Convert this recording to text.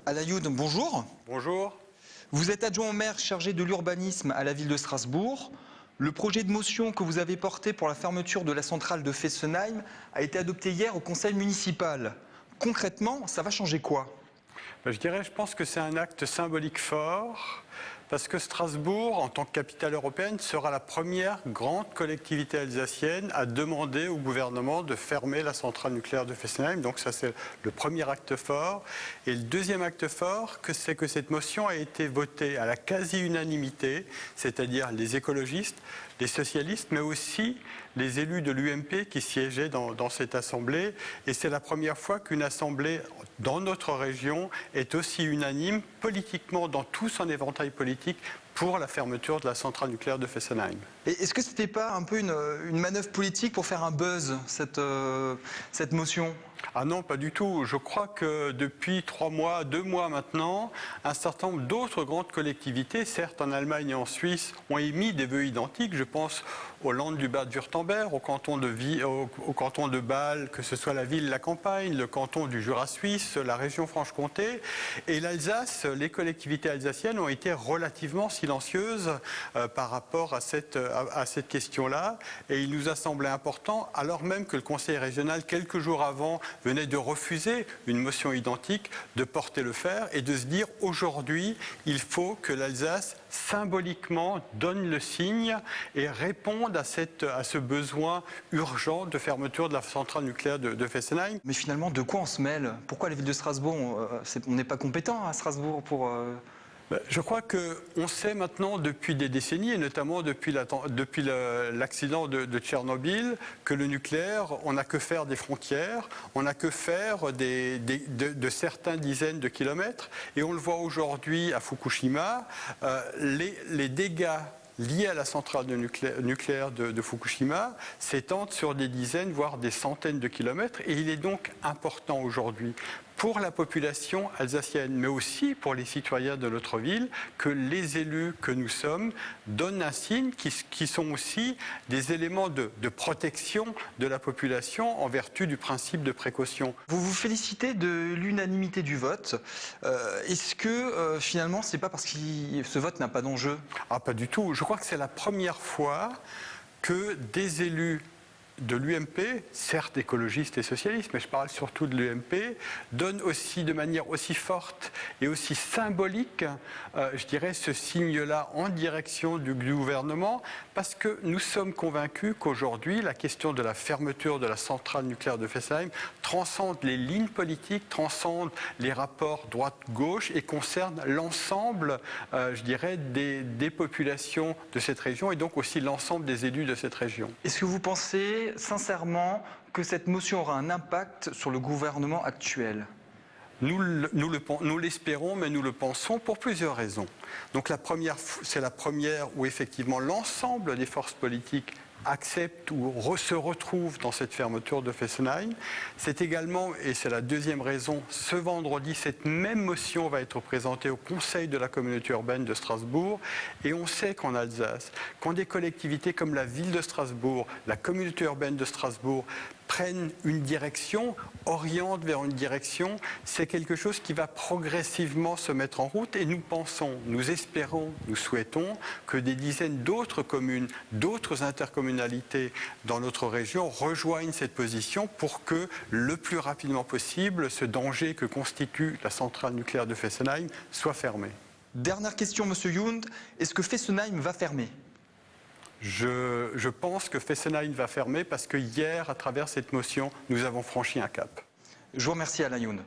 Alain Youd, bonjour. Bonjour. Vous êtes adjoint au maire chargé de l'urbanisme à la ville de Strasbourg. Le projet de motion que vous avez porté pour la fermeture de la centrale de Fessenheim a été adopté hier au conseil municipal. Concrètement, ça va changer quoi? Je pense que c'est un acte symbolique fort parce que Strasbourg, en tant que capitale européenne, sera la première grande collectivité alsacienne à demander au gouvernement de fermer la centrale nucléaire de Fessenheim. Donc ça, c'est le premier acte fort. Et le deuxième acte fort, c'est que cette motion a été votée à la quasi-unanimité, c'est-à-dire les écologistes, les socialistes, mais aussi les élus de l'UMP qui siégeaient dans cette assemblée. Et c'est la première fois qu'une assemblée dans notre région est aussi unanime politiquement dans tout son éventail politique pour la fermeture de la centrale nucléaire de Fessenheim. Et est-ce que ce n'était pas un peu une manœuvre politique pour faire un buzz, cette motion? Ah non, pas du tout. Je crois que depuis 3 mois, 2 mois maintenant, un certain nombre d'autres grandes collectivités, certes en Allemagne et en Suisse, ont émis des vœux identiques. Je pense au Land du Bade-Württemberg, au canton de Bâle, que ce soit la ville, la campagne, le canton du Jura suisse, la région Franche-Comté. Et l'Alsace, les collectivités alsaciennes ont été relativement silencieuses par rapport à cette question-là. Et il nous a semblé important, alors même que le Conseil régional, quelques jours avant, venait de refuser une motion identique, de porter le fer et de se dire aujourd'hui, il faut que l'Alsace symboliquement donne le signe et réponde à ce besoin urgent de fermeture de la centrale nucléaire de Fessenheim. Mais finalement, de quoi on se mêle? Pourquoi la ville de Strasbourg, on n'est pas compétent à Strasbourg pour... Je crois qu'on sait maintenant depuis des décennies, et notamment depuis l'accident de Tchernobyl, que le nucléaire, on n'a que faire des frontières, on n'a que faire de certaines dizaines de kilomètres. Et on le voit aujourd'hui à Fukushima, les dégâts liés à la centrale nucléaire de Fukushima s'étendent sur des dizaines, voire des centaines de kilomètres. Et il est donc important aujourd'hui, pour la population alsacienne, mais aussi pour les citoyens de notre ville, que les élus que nous sommes donnent un signe qui sont aussi des éléments de protection de la population en vertu du principe de précaution. Vous vous félicitez de l'unanimité du vote. Est-ce que finalement, c'est pas parce que ce vote n'a pas d'enjeu? Ah, pas du tout. Je crois que c'est la première fois que des élus de l'UMP, certes écologistes et socialistes, mais je parle surtout de l'UMP, donne aussi de manière aussi forte et aussi symbolique, je dirais, ce signe-là en direction du gouvernement, parce que nous sommes convaincus qu'aujourd'hui, la question de la fermeture de la centrale nucléaire de Fessenheim transcende les lignes politiques, transcende les rapports droite-gauche et concerne l'ensemble, je dirais, des populations de cette région et donc aussi l'ensemble des élus de cette région. Est-ce que vous pensez sincèrement que cette motion aura un impact sur le gouvernement actuel? Nous l'espérons, mais nous le pensons pour plusieurs raisons. Donc c'est la première où effectivement l'ensemble des forces politiques acceptent ou se retrouvent dans cette fermeture de Fessenheim. C'est également, et c'est la deuxième raison, ce vendredi, cette même motion va être présentée au Conseil de la communauté urbaine de Strasbourg. Et on sait qu'en Alsace, quand des collectivités comme la ville de Strasbourg, la communauté urbaine de Strasbourg, prennent une direction, orientent vers une direction, c'est quelque chose qui va progressivement se mettre en route et nous pensons, nous espérons, nous souhaitons que des dizaines d'autres communes, d'autres intercommunalités dans notre région rejoignent cette position pour que le plus rapidement possible, ce danger que constitue la centrale nucléaire de Fessenheim soit fermé. Dernière question, Monsieur Youd, est-ce que Fessenheim va fermer? Je pense que Fessenheim va fermer parce que hier, à travers cette motion, nous avons franchi un cap. Je vous remercie, Alain Youd.